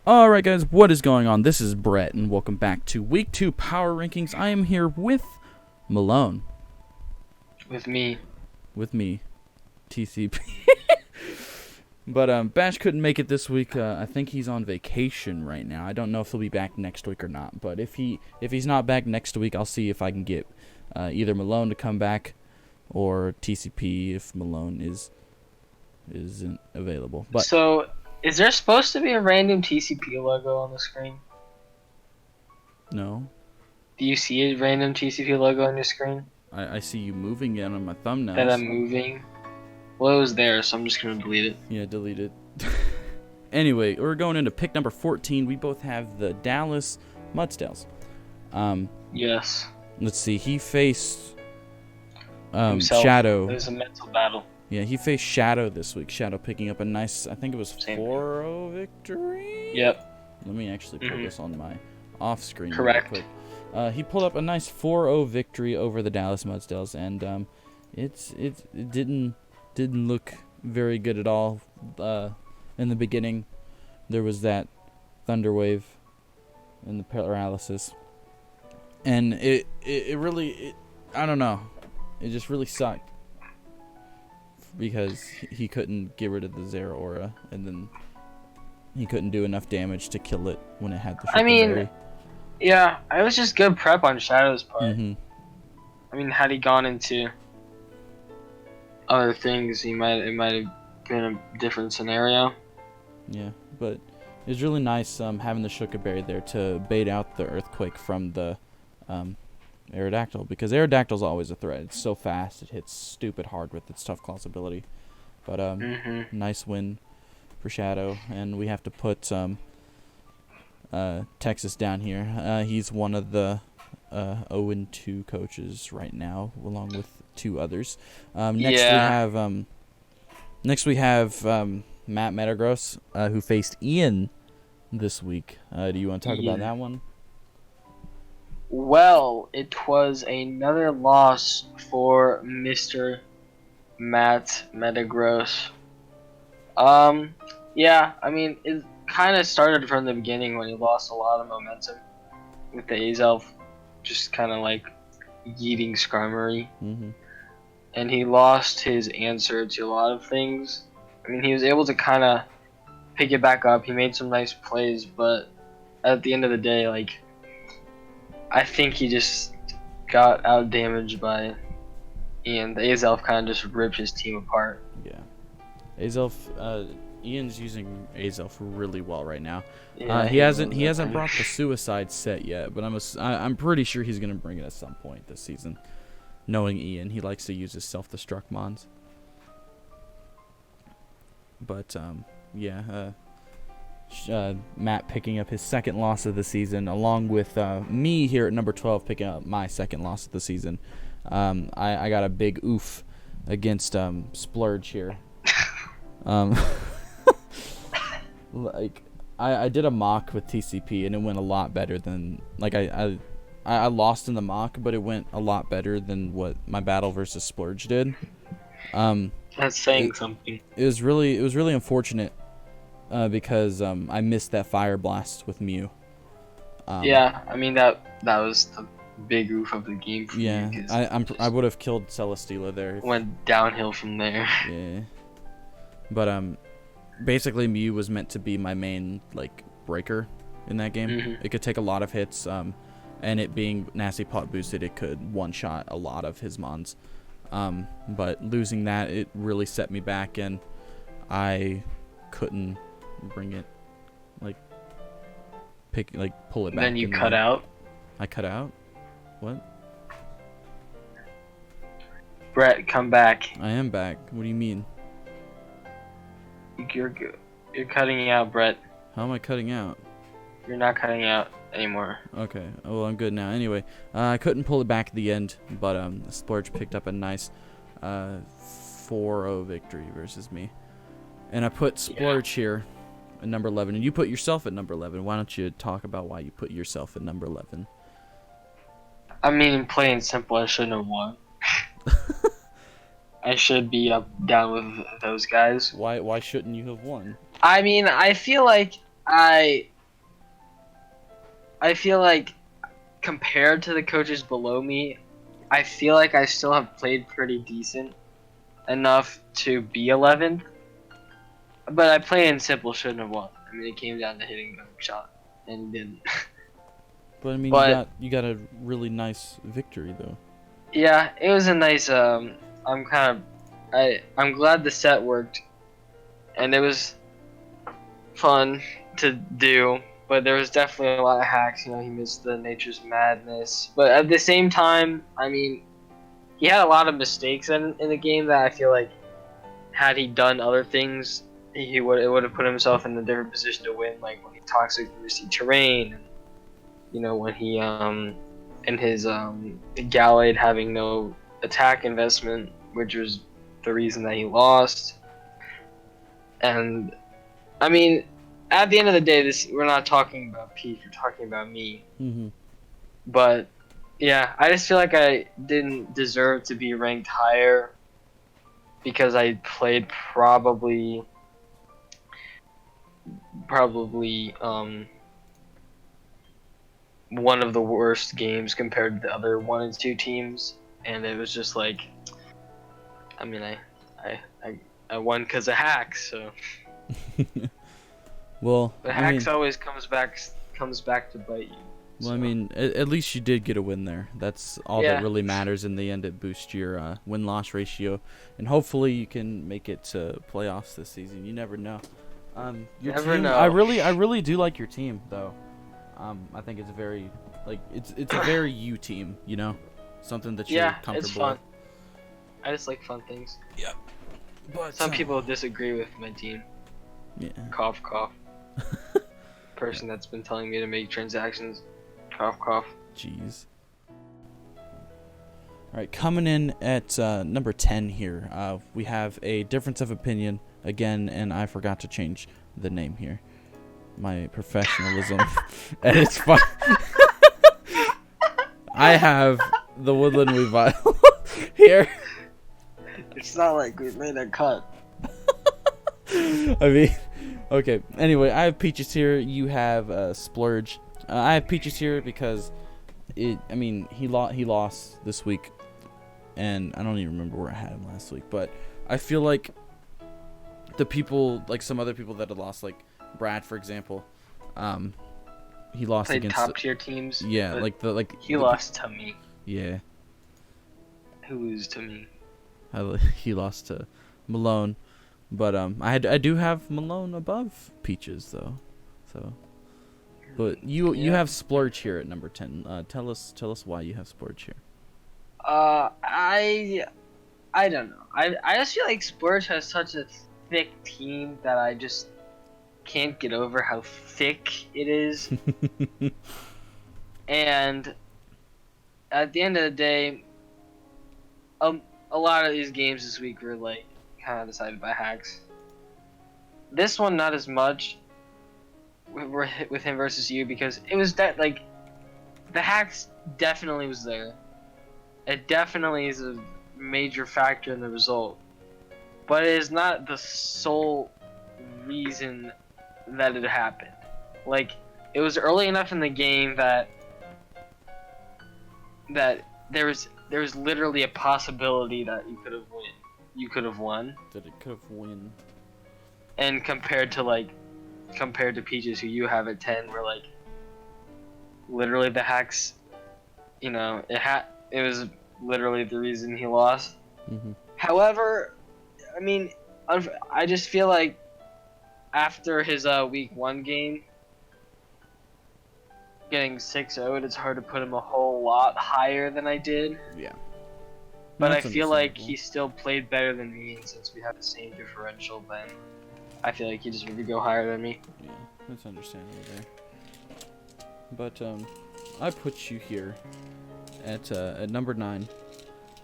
Alright guys, what is going on? This is Brett, and welcome back to Week 2 Power Rankings. I am here with Melone. With me. With me, TCP. But Bash couldn't make it this week. I think he's on vacation right now. I don't know if he'll be back next week or not. But if he's not back next week, I'll see if I can get either Melone to come back or TCP if Melone isn't available. But So, is there supposed to be a random TCP logo on the screen? no. Do you see a random TCP logo on your screen? I see you moving it on my thumbnails. That I'm moving? Well, it was there, so I'm just going to delete it. Yeah, delete it. Anyway, we're going into pick number 14. We both have the Dallas Mudsdales. Yes. Let's see. He faced Himself. Shadow. It was a mental battle. Yeah, he faced Shadow this week. Shadow picking up a nice, I think it was Same. 4-0 victory? Yep. Let me actually pull this on my off-screen real Correct. quick. He pulled up a nice 4-0 victory over the Dallas Mudsdales, and it didn't look very good at all. In the beginning, there was that thunder wave and the paralysis, and it really I don't know, it just really sucked because he couldn't get rid of the Zera aura, and then he couldn't do enough damage to kill it when it had the. I mean, yeah, it was just good prep on Shadow's part. Mm-hmm. I mean, had he gone into other things, it might have been a different scenario. Yeah, but it was really nice having the Shookaberry there to bait out the Earthquake from the Aerodactyl, because Aerodactyl's always a threat. It's so fast, it hits stupid hard with its Tough Claws ability. But nice win for Shadow, and we have to put Texas down here. He's one of the 0-2 coaches right now, along with 2 others. Next we have Matt Metagross, who faced Ian this week. Do you want to talk about that one? Well, it was another loss for Mr. Matt Metagross. Yeah, I mean, it kind of started from the beginning when he lost a lot of momentum with the Azelf, just kind of like yeeting Skarmory. Mm-hmm. And he lost his answer to a lot of things. I mean, he was able to kind of pick it back up. He made some nice plays, but at the end of the day, like, I think he just got out damaged by Ian. The Azelf kind of just ripped his team apart. Yeah, Azelf. Ian's using Azelf really well right now. Yeah, he hasn't brought the Suicide set yet, but I'm pretty sure he's gonna bring it at some point this season. Knowing Ian, he likes to use his self-destruct mons. But Matt picking up his second loss of the season, along with me here at number 12 picking up my second loss of the season. I got a big oof against Splurge here. Like I did a mock with TCP, and it went a lot better than, like, I lost in the mock, but it went a lot better than what my battle versus Splurge did. That's saying something. It was really unfortunate because I missed that Fire Blast with Mew. Yeah, I mean that was the big oof of the game for yeah, you. I would have killed Celesteela there. Went downhill from there. Yeah, but basically Mew was meant to be my main, like, breaker in that game. Mm-hmm. It could take a lot of hits, and it being Nasty Pot boosted, it could one-shot a lot of his mons. But losing that, it really set me back, and I couldn't bring it, pull it back. Then you cut out. I cut out? What? Brett, come back. I am back. What do you mean? You're good. You're cutting out, Brett. How am I cutting out? You're not cutting out anymore. Okay. Oh, well, I'm good now. Anyway, I couldn't pull it back at the end, but Splurge picked up a nice 4-0 victory versus me. And I put Splurge here at number 11, and you put yourself at number 11. Why don't you talk about why you put yourself at number 11? I mean, plain and simple, I shouldn't have won. I should be up down with those guys. Why shouldn't you have won? I mean, I feel like I feel like compared to the coaches below me, I feel like I still have played pretty decent enough to be 11th. But I played in simple, shouldn't have won. I mean, it came down to hitting a shot, and didn't. But I mean, But you got a really nice victory though. yeah, it was a nice. I'm I'm glad the set worked, and it was fun to do. But there was definitely a lot of hacks. You know, he missed the Nature's Madness. But at the same time, I mean, he had a lot of mistakes in the game that I feel like had he done other things, it would have put himself in a different position to win. Like when he toxic receive terrain, and you know when he in his Gallade having no attack investment, which was the reason that he lost. And I mean, at the end of the day, we're not talking about Pete. We're talking about me. Mm-hmm. But yeah, I just feel like I didn't deserve to be ranked higher because I played probably one of the worst games compared to the other 1 and 2 teams, and it was just like, I mean, I won because of hacks, so. Well, But hacks always comes back to bite you. Well, so. I mean, at least you did get a win there. That's all Yeah. that really matters in the end. It boosts your win-loss ratio, and hopefully you can make it to playoffs this season. You never know. Your Never team, know. I really do like your team, though. I think it's very, it's a very you team, you know, something that you're comfortable it's fun. with. I just like fun things. Yeah. But Some people disagree with my team. Yeah. Cough, cough. Person that's been telling me to make transactions. Cough, cough. Jeez. All right, coming in at number 10 here, we have a difference of opinion again, and I forgot to change the name here. My professionalism at its fine. I have the Woodland Weavile here. It's not like we made a cut. I mean, okay. Anyway, I have Peaches here. You have Splurge. I have Peaches here because he lost this week, and I don't even remember where I had him last week. But I feel like the people, like some other people that had lost, like Brad, for example, he lost Played against top tier teams. Yeah, he lost to me. Yeah. Who lose to me? He lost to Melone, but I do have Melone above Peaches though, so. But you have Splurge here at number 10. Tell us why you have Splurge here. I don't know. I just feel like Splurge has such a thick team that I just can't get over how thick it is. And at the end of the day, a lot of these games this week were like kind of decided by hacks. This one not as much. We're hit with him versus you because it was that like the hacks definitely was there. It definitely is a major factor in the result, but it is not the sole reason that it happened. Like it was early enough in the game that there was literally a possibility that you could have won. That it could have won. And compared to Peaches, who you have at 10, where like literally the hacks, you know, it was literally the reason he lost. Mm-hmm. However, I mean, I just feel like after his week 1 game, getting 6-0'd, it's hard to put him a whole lot higher than I did. Yeah. But That's I feel like understandable. he still played better than me, and since we have the same differential, then I feel like he deserved to go higher than me. Yeah, that's understandable there. But I put you here at number 9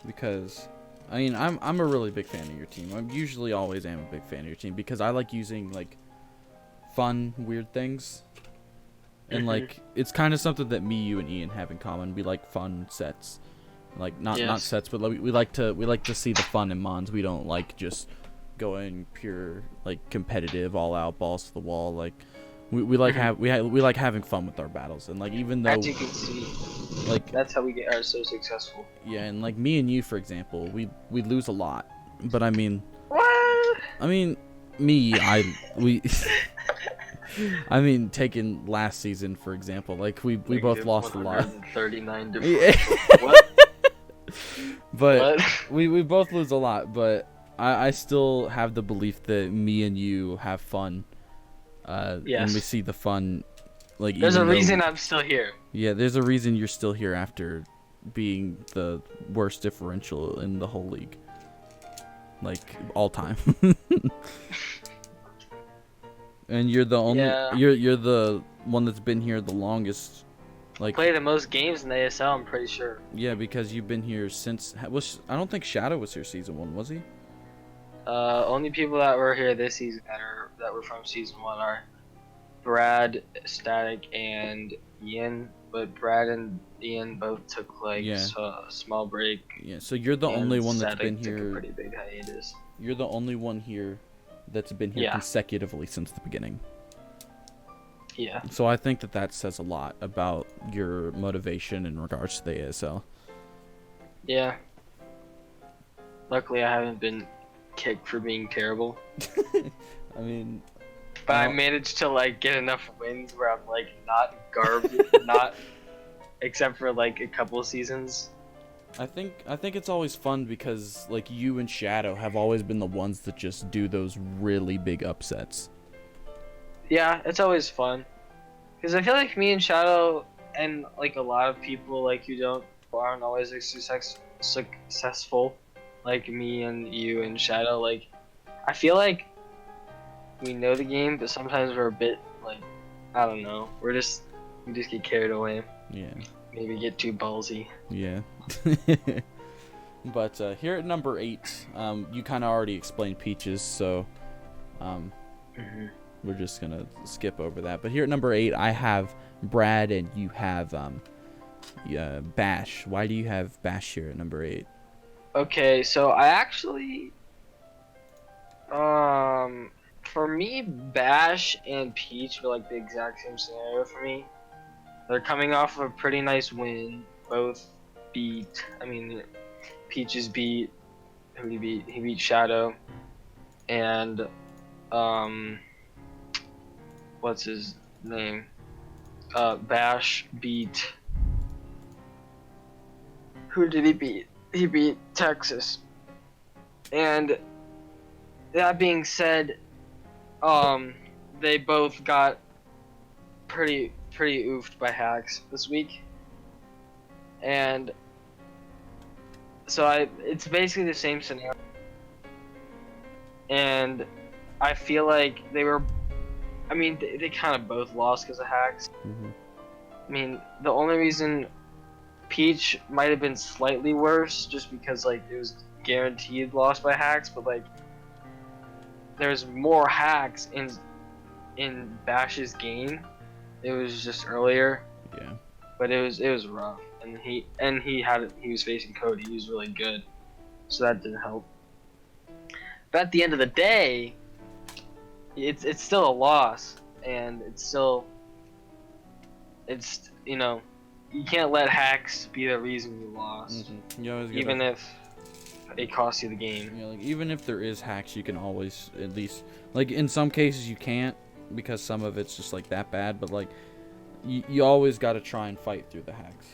because I mean I'm a really big fan of your team. I'm usually always am a big fan of your team because I like using like fun weird things. And like it's kind of something that me, you, and Ian have in common. We like fun sets, like not sets, but like, we like to see the fun in mons. We don't like just going pure like competitive, all out balls to the wall. Like we like we like having fun with our battles, and like even though As you can see, like that's how we are so successful. yeah, and like me and you, for example, we lose a lot, but I mean What? we I mean, taking last season for example, like we both lost a lot. 139 Yeah. differential. What? But What? we both lose a lot, but I still have the belief that me and you have fun. Yes. And we see the fun. Like There's a even though- reason I'm still here. Yeah, there's a reason you're still here after being the worst differential in the whole league. Like all time. And you're the only you're the one that's been here the longest. Like Play the most games in the ASL, I'm pretty sure. yeah, because you've been here since I don't think Shadow was here season 1, was he? Only people that were here this season that were from season 1 are Brad, Static, and Ian. But Brad and Ian both took like a small break. Yeah, so you're the only one that's Static been took here. a pretty big hiatus. You're the only one here that's been here consecutively since the beginning. Yeah. So I think that says a lot about your motivation in regards to the ASL. Yeah. Luckily, I haven't been kicked for being terrible. I mean, but I managed to like get enough wins where I'm like not garbage, not except for like a couple of seasons. I think it's always fun because like you and Shadow have always been the ones that just do those really big upsets. Yeah, it's always fun. Because I feel like me and Shadow and like a lot of people like who aren't always successful, like me and you and Shadow, like I feel like we know the game, but sometimes we're a bit like, I don't know, we just get carried away. Yeah. Maybe get too ballsy. Yeah. But here at number 8, you kind of already explained Peaches, so we're just gonna skip over that. But here at number 8, I have Brad, and you have Bash. Why do you have Bash here at number 8? Okay, so I actually, for me, Bash and Peach are like the exact same scenario for me. They're coming off of a pretty nice win. Both Peaches beat, who did he beat? He beat Shadow. And, what's his name? Bash beat, who did he beat? He beat Texas. And that being said, they both got pretty oofed by hacks this week. And so it's basically the same scenario. And I feel like they kind of both lost because of hacks. Mm-hmm. I mean, the only reason Peach might have been slightly worse just because like it was guaranteed lost by hacks, but like there's more hacks in Bash's game. It was just earlier. Yeah. But it was rough, and he was facing Cody. He was really good, so that didn't help. But at the end of the day, it's still a loss, and you can't let hacks be the reason you lost, even if it costs you the game. Like even if there is hacks, you can always at least like in some cases you can't because some of it's just like that bad, but like you always got to try and fight through the hacks.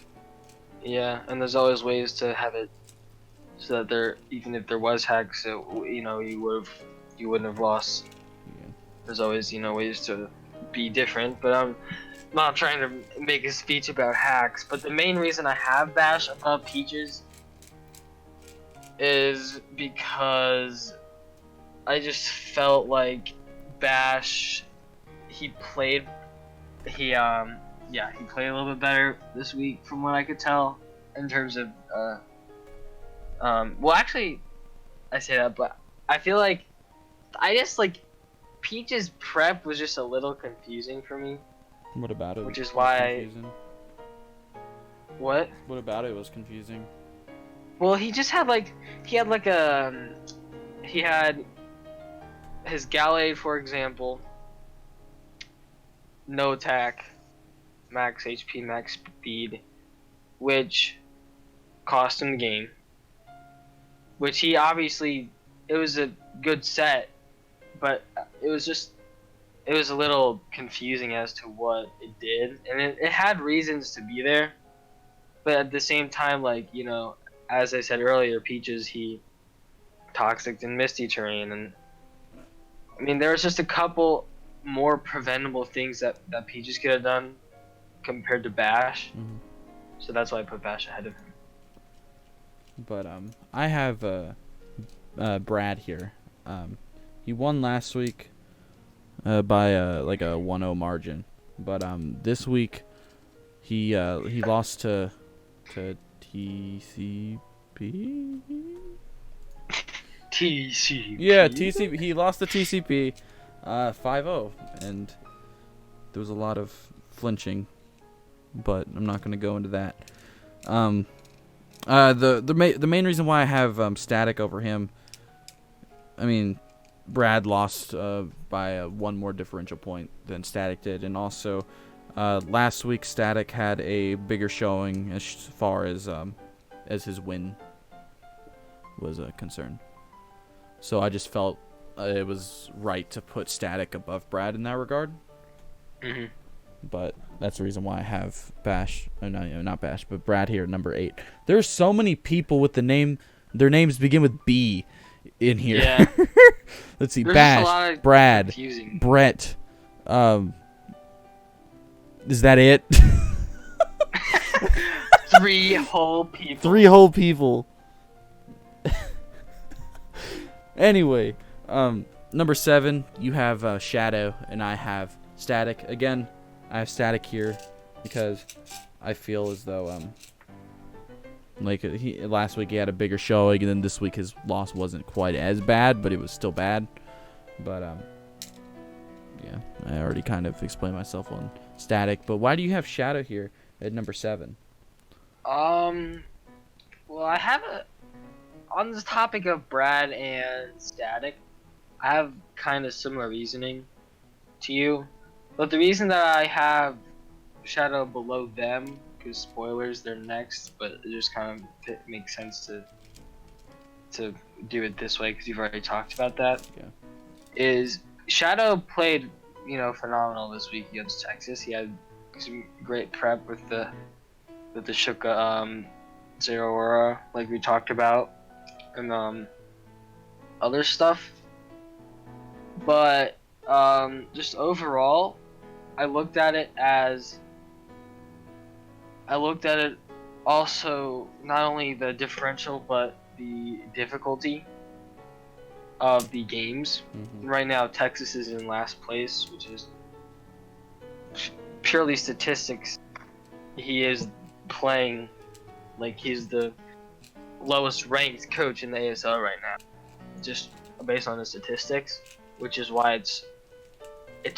Yeah, and there's always ways to have it so that even if there was hacks, you wouldn't have lost. Yeah. There's always ways to be different, but I'm not trying to make a speech about hacks. But the main reason I have Bash above Peaches is because I just felt like Bash, he played a little bit better this week from what I could tell in terms of well, actually I say that, but I feel like Peach's prep was just a little confusing for me. What about it? Which is why What about it was confusing? Well, he had his Gallade, for example. no attack, max HP, max speed, which cost him the game. Which he obviously, it was a good set, but it was a little confusing as to what it did, and it had reasons to be there, but at the same time, like, you know, as I said earlier, Peaches, he toxic and Misty Terrain, and I mean, there was just a couple more preventable things that Peaches could have done compared to Bash, so that's why I put Bash ahead of him. But I have Brad here. He won last week by like a 1-0 margin, but this week he lost to TCP. TCP. Yeah, TCP. He lost to TCP 5-0, and there was a lot of flinching, but I'm not going to go into that. The main reason why I have Static over him, I mean, Brad lost by one more differential point than Static did, and also last week Static had a bigger showing as far as his win was concerned. So I just felt it was right to put Static above Brad in that regard. Mm-hmm. But that's the reason why I have Bash. No, not Bash, but Brad here at number 8. There's so many people with their names begin with B in here. Yeah. Let's see. There's Bash, Brad, confusing. Brett. Is that it? 3 whole people. 3 whole people. Anyway, number 7, you have Shadow, and I have Static. Again, I have Static here because I feel as though like last week he had a bigger showing, and then this week his loss wasn't quite as bad, but it was still bad. But yeah, I already kind of explained myself on Static. But why do you have Shadow here at number 7? Well, I have on this topic of Brad and Static, I have kind of similar reasoning to you. But the reason that I have Shadow below them, because spoilers, they're next, but it just kind of makes sense to do it this way because you've already talked about that. Yeah. Is Shadow played, you know, phenomenal this week against Texas. He had some great prep with the Shuka Zero Aura, like we talked about, and other stuff. But just overall, I looked at it also not only the differential but the difficulty of the games. Mm-hmm. Right now, Texas is in last place, which is purely statistics. He is playing like he's the lowest ranked coach in the ASL right now, just based on the statistics, which is why it's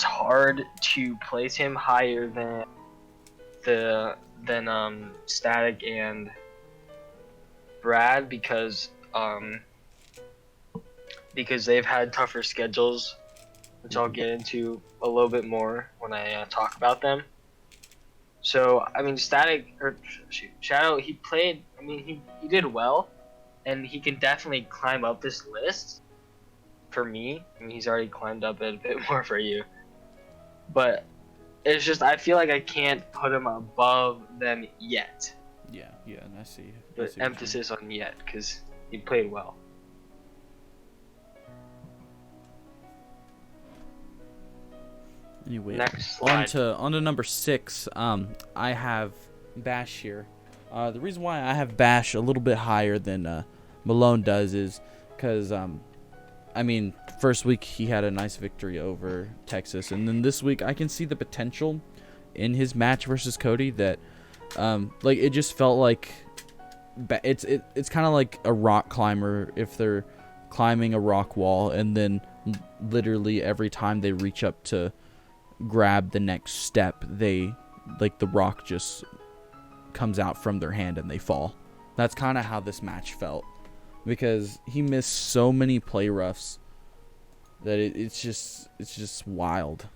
hard to place him higher than Static and Brad because they've had tougher schedules, which I'll get into a little bit more when I talk about them. So, I mean, Shadow, he played, I mean, he did well, and he can definitely climb up this list for me. I mean, he's already climbed up it a bit more for you. But it's just, I feel like I can't put him above them yet. Yeah, and I see. The emphasis on yet, because he played well. Anyway, next slide. On to number 6. I have Bash here. The reason why I have Bash a little bit higher than Melone does is because, I mean, first week he had a nice victory over Texas, and then this week I can see the potential in his match versus Cody that, like, it just felt like it's kind of like a rock climber if they're climbing a rock wall, and then literally every time they reach up to grab the next step, they, like, the rock just comes out from their hand and they fall. That's kind of how this match felt, because he missed so many play roughs that it's just wild.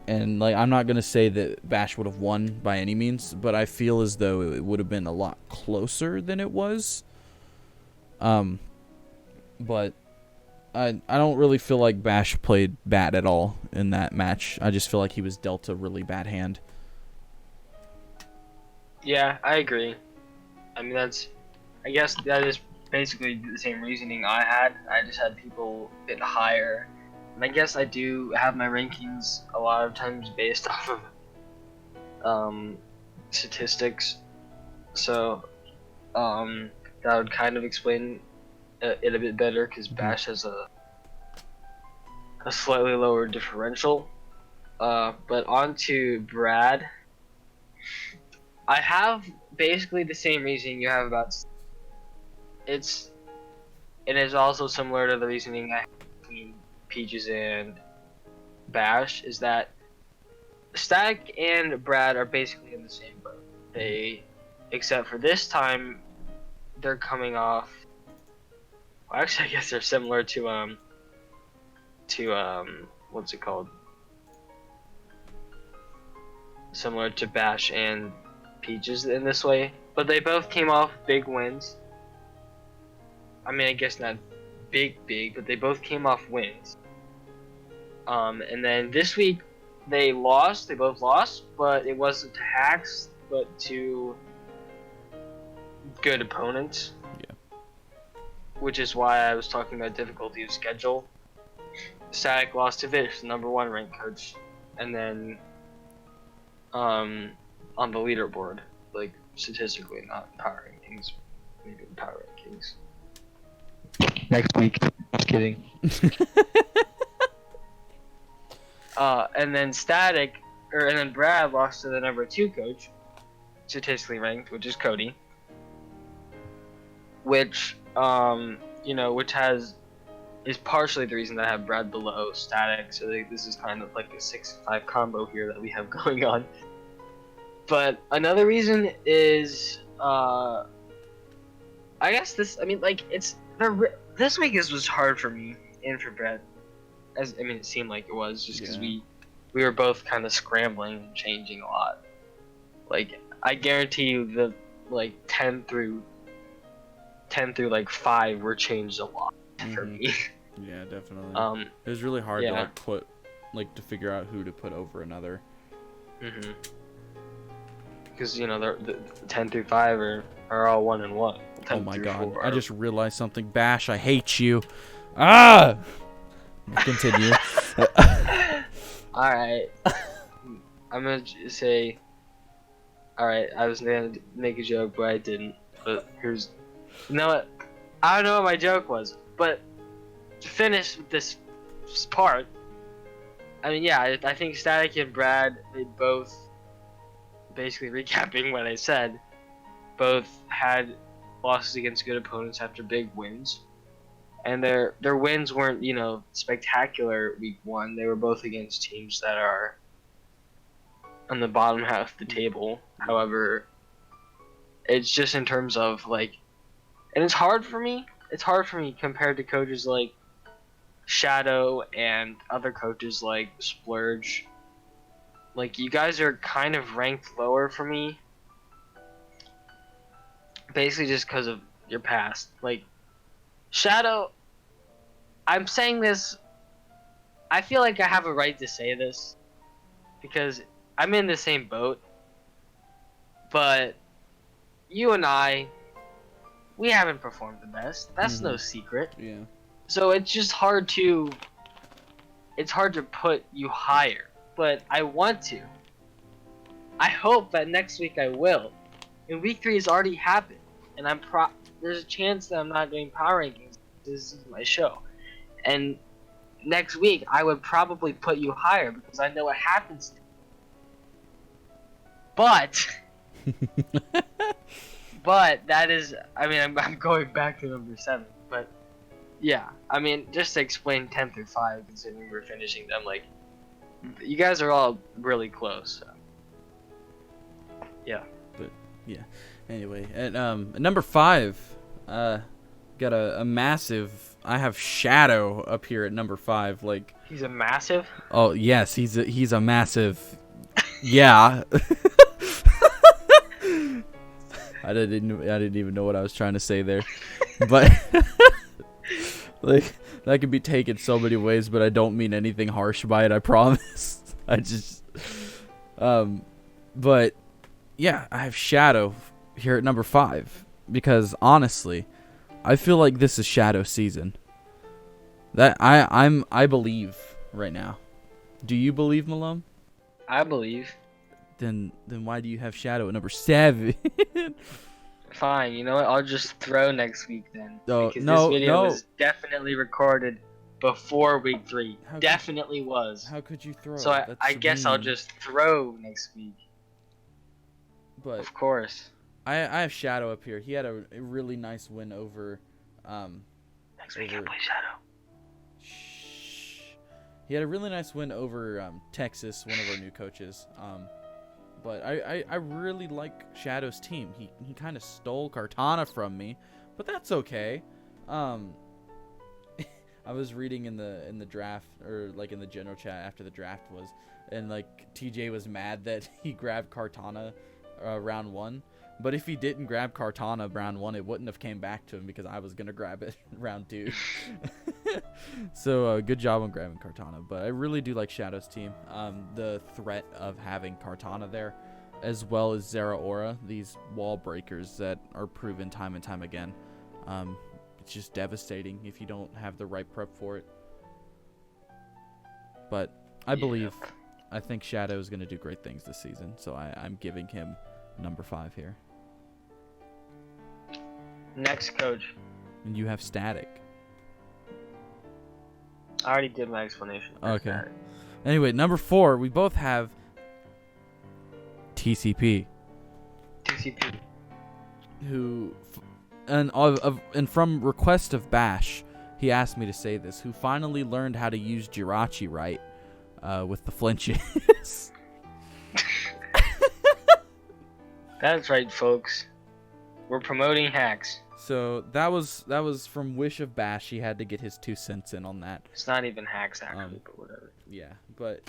And like, I'm not gonna say that Bash would have won by any means, but I feel as though it would have been a lot closer than it was. But I don't really feel like Bash played bad at all in that match. I just feel like he was dealt a really bad hand. Yeah, I agree. I mean, I guess that is basically the same reasoning I had. I just had people a bit higher. And I guess I do have my rankings a lot of times based off of statistics. So that would kind of explain it a bit better, because Bash has a slightly lower differential. But on to Brad. I have basically the same reasoning you have about it is also similar to the reasoning I have between Peaches and Bash, is that Static and Brad are basically in the same boat. Except for this time, they're coming off. Well, actually, I guess they're similar to what's it called? Similar to Bash and Peaches in this way, but they both came off big wins. I mean, I guess not big, but they both came off wins. And then this week they both lost, but it wasn't to hacks, but to good opponents. Yeah. Which is why I was talking about difficulty of schedule. Static lost to Vish, the #1 ranked coach, and then on the leaderboard, like statistically, not power rankings, maybe power rankings. Next week. Just kidding. And then and then Brad lost to the #2 coach, statistically ranked, which is Cody. Which, is partially the reason that I have Brad below Static. So this is kind of like a 6-5 combo here that we have going on. But another reason is, I guess this week was hard for me and for Brett. It seemed like it was just because we were both kind of scrambling and changing a lot. Like, I guarantee you that like 10 through like 5 were changed a lot for me. Yeah, definitely. It was really hard to to figure out who to put over another. Mhm. Because the 10 through 5 are all 1 and 1. Oh my god! I just realized something. Bash, I hate you. Ah. Continue. All right. I'm gonna say. All right. I was gonna make a joke, but I didn't. But you know what? I don't know what my joke was, but to finish this part, I think Static and Brad, they both, basically recapping what I said, both had losses against good opponents after big wins. And their wins weren't, spectacular week 1. They were both against teams that are on the bottom half of the table. However, it's just in terms of, and it's hard for me. It's hard for me compared to coaches like Shadow and other coaches like Splurge. Like, you guys are kind of ranked lower for me. Basically just because of your past. Like, Shadow, I'm saying this, I feel like I have a right to say this, because I'm in the same boat, but you and I, we haven't performed the best. That's no secret. Yeah. So it's just hard to put you higher, but I want to. I hope that next week I will. And week 3 has already happened, and there's a chance that I'm not doing power rankings. This is my show. And next week, I would probably put you higher because I know what happens to you. But that is, I'm going back to number 7. But yeah, just to explain 10 through 5, considering we're finishing them, you guys are all really close. So. Yeah. But yeah. Anyway, at number 5, got got a massive. I have Shadow up here at number 5. Like, He's a massive. oh yes, he's a massive. Yeah. I didn't even know what I was trying to say there, but like that could be taken so many ways. But I don't mean anything harsh by it. I promise. I just, but yeah, I have Shadow here at number 5 because honestly, I feel like this is Shadow season. That I believe right now. Do you believe, Malone? I believe. Then why do you have Shadow at number 7? Fine, you know what? I'll just throw next week then. Oh, Because no, this video no. was definitely recorded before week 3. How could- Definitely was. How could you throw? So I guess I'll just throw next week. But Of course. I have Shadow up here. He had a really nice win over. Next week I'll play Shadow. Shh. He had a really nice win over Texas, one of our new coaches. But I really like Shadow's team. He kind of stole Cartana from me, but that's okay. I was reading in the draft, or like in the general chat after the draft was, and like TJ was mad that he grabbed Cartana round 1. But if he didn't grab Cartana round 1, it wouldn't have came back to him because I was gonna grab it round 2. So good job on grabbing Cartana. But I really do like Shadow's team. The threat of having Cartana there, as well as Zera Aura, these wall breakers that are proven time and time again. It's just devastating if you don't have the right prep for it. But I believe, I think Shadow is gonna do great things this season. So I'm giving him number 5 here. Next coach. And you have Static. I already did my explanation. Okay. Anyway, number 4, we both have TCP. TCP. Who, and from request of Bash, he asked me to say this. Who finally learned how to use Jirachi right, with the flinches. That's right, folks. We're promoting hacks. So that was from wish of Bash. He had to get his 2 cents in on that. It's not even hacks actually, but whatever. Yeah, but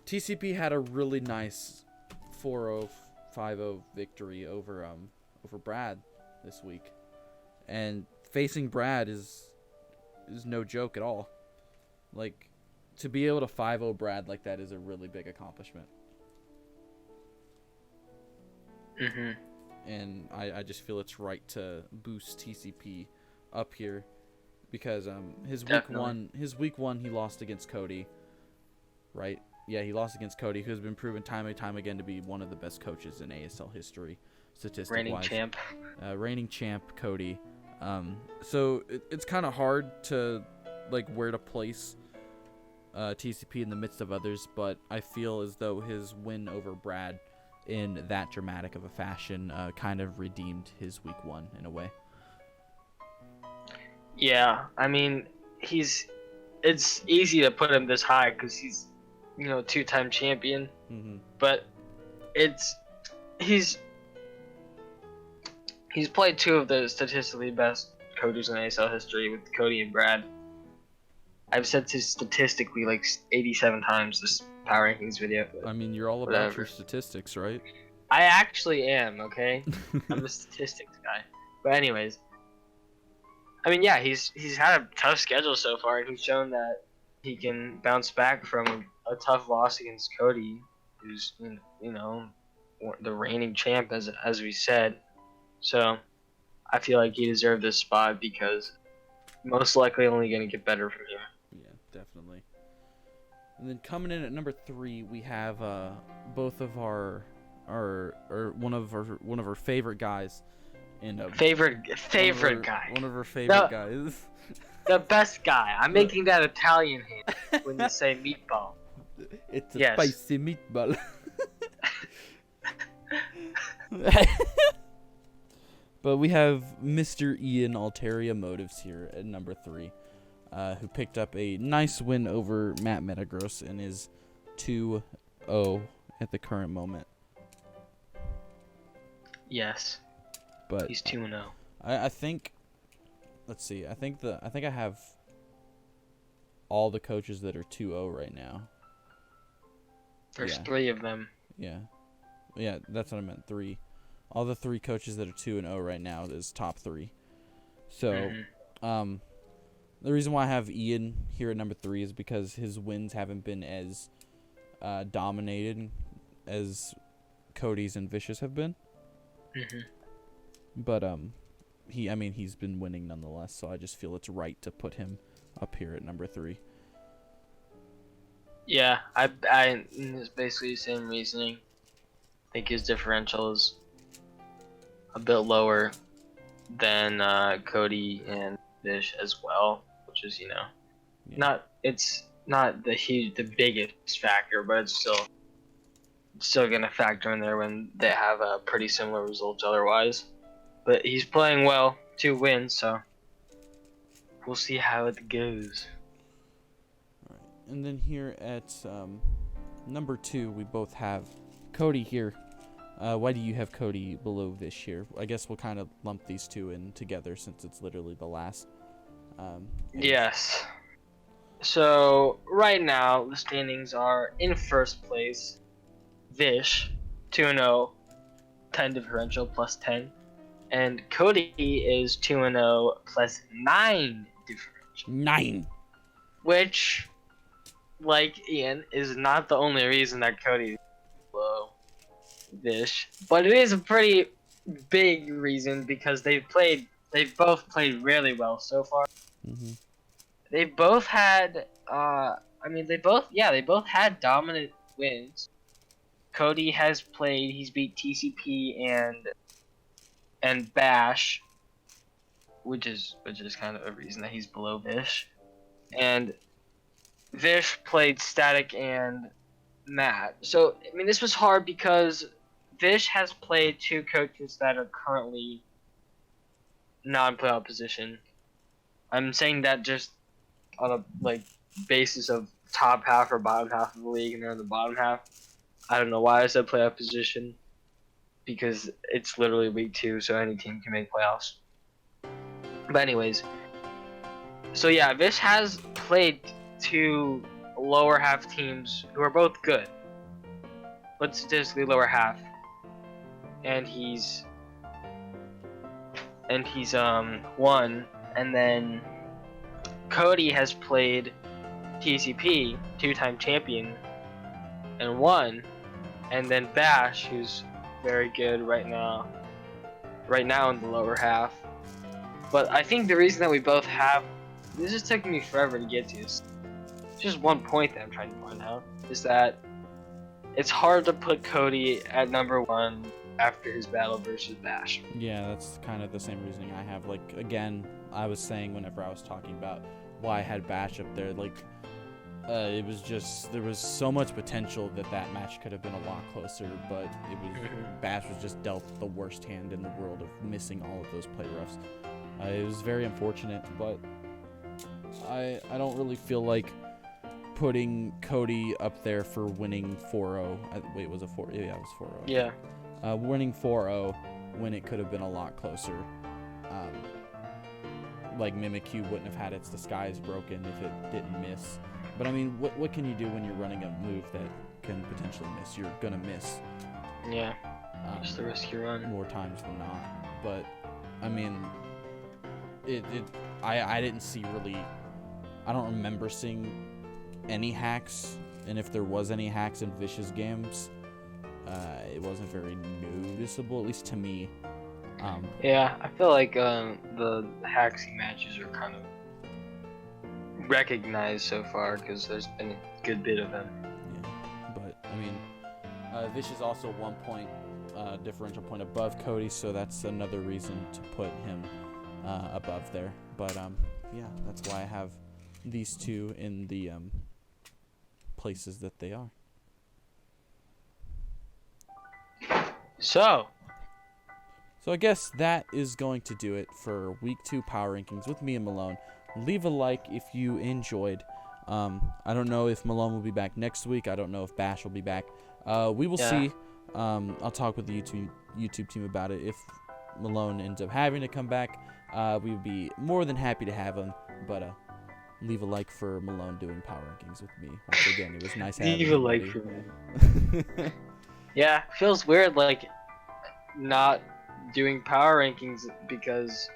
TCP had a really nice 4-0, 5-0 victory over Brad this week, and facing Brad is no joke at all. Like, to be able to 5-0 Brad like that is a really big accomplishment. Mhm. And I just feel it's right to boost TCP up here because his week one he lost against Cody, right? Yeah, he lost against Cody, who has been proven time and time again to be one of the best coaches in ASL history, statistic-wise. Reigning champ Cody. So it's kind of hard to like where to place TCP in the midst of others, but I feel as though his win over Brad in that dramatic of a fashion kind of redeemed his week 1 in a way. Yeah, I mean, it's easy to put him this high because he's, 2-time champion. Mm-hmm. But he's played 2 of the statistically best coaches in ASL history with Cody and Brad. I've said statistically like 87 times this Power Rankings video. I mean, you're all about your statistics, right? I actually am, okay? I'm a statistics guy. But anyways, I mean, yeah, he's had a tough schedule so far, and he's shown that he can bounce back from a tough loss against Cody, who's the reigning champ, as we said. So I feel like he deserved this spot because most likely only going to get better from here. Yeah, definitely. And then coming in at number 3, we have both of our one of our favorite guys in favorite guy. One of our favorite guys. The best guy. I'm making that Italian hand when you say meatball. It's a spicy meatball. But we have Mr. Ian Alteria Motives here at number 3. Who picked up a nice win over Matt Metagross and is 2-0 at the current moment. Yes. But he's 2-0. I think let's see. I think I have all the coaches that are 2-0 right now. There's Yeah. 3 of them. Yeah. Yeah, that's what I meant. 3. All the 3 coaches that are 2-0 right now is top 3. So, the reason why I have Ian here at number 3 is because his wins haven't been as dominated as Cody's and Vicious have been. But he's been winning nonetheless, so I just feel it's right to put him up here at number 3. Yeah, I it's basically the same reasoning. I think his differential is a bit lower than Cody and Vish as well, which is it's not the biggest factor, but it's still gonna factor in there when they have pretty similar results otherwise. But he's playing well, 2 wins, so we'll see how it goes. All right, and then here at number 2, we both have Cody here. Why do you have Cody below Vish here? I guess we'll kind of lump these 2 in together since it's literally the last. Yes. So right now the standings are in first place, Vish, 2-0, 10 differential plus 10, and Cody is 2-0 plus 9 differential. 9. Which, like Ian, is not the only reason that Cody is below Vish, but it is a pretty big reason because they've both played really well so far. They both had they both had dominant wins. Cody has played, he's beat TCP and Bash, which is kind of a reason that he's below Vish. And Vish played Static and Matt. So this was hard because Vish has played 2 coaches that are currently not in playoff position. I'm saying that just on a basis of top half or bottom half of the league, and they're in the bottom half. I don't know why I said playoff position, because it's literally week 2, so any team can make playoffs. But anyways, so yeah, Vish has played 2 lower half teams who are both good, but statistically lower half, and he's won. And then Cody has played TCP, 2-time champion, and won. And then Bash, who's very good right now in the lower half. But I think the reason that we both have, this is taking me forever to get to, it's just one point that I'm trying to point out, is that it's hard to put Cody at number 1 after his battle versus Bash. Yeah, that's kind of the same reasoning I have. Again, I was saying whenever I was talking about why I had Bash up there, it was just, there was so much potential that match could have been a lot closer, but Bash was just dealt the worst hand in the world of missing all of those play roughs. It was very unfortunate, but I don't really feel like putting Cody up there for winning 4-0. Wait, was it 4? Yeah, it was 4-0. Yeah. Winning 4-0 when it could have been a lot closer. Mimikyu wouldn't have had its disguise broken if it didn't miss. But what can you do when you're running a move that can potentially miss? You're gonna miss. Yeah. Just the risk you run. More times than not. But I didn't see really. I don't remember seeing any hacks, and if there was any hacks in Vicious games, it wasn't very noticeable, at least to me. Yeah, I feel like the Haxie matches are kind of recognized so far because there's been a good bit of them. Yeah, but Vish is also 1 point differential point above Cody, so that's another reason to put him above there. But yeah, that's why I have these 2 in the places that they are. So I guess that is going to do it for Week 2 Power Rankings with me and Melone. Leave a like if you enjoyed. I don't know if Melone will be back next week. I don't know if Bash will be back. We will see. I'll talk with the YouTube team about it. If Melone ends up having to come back, we would be more than happy to have him. But leave a like for Malone doing power rankings with me. Once again, it was nice having Leave a him, like buddy. for me. Yeah, feels weird like not doing power rankings because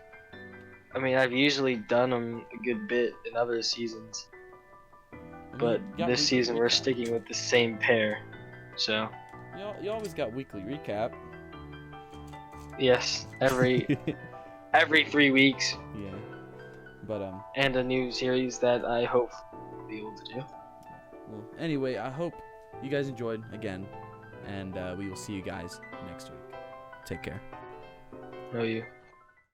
I mean I've usually done them a good bit in other seasons, but You got this weekly season we're recap. sticking with the same pair. So You always got weekly recap. yes, every 3 weeks, Yeah. But and a new series that I hope will be able to do. well, anyway, I hope you guys enjoyed again, and we will see you guys next week. Take care. Know you.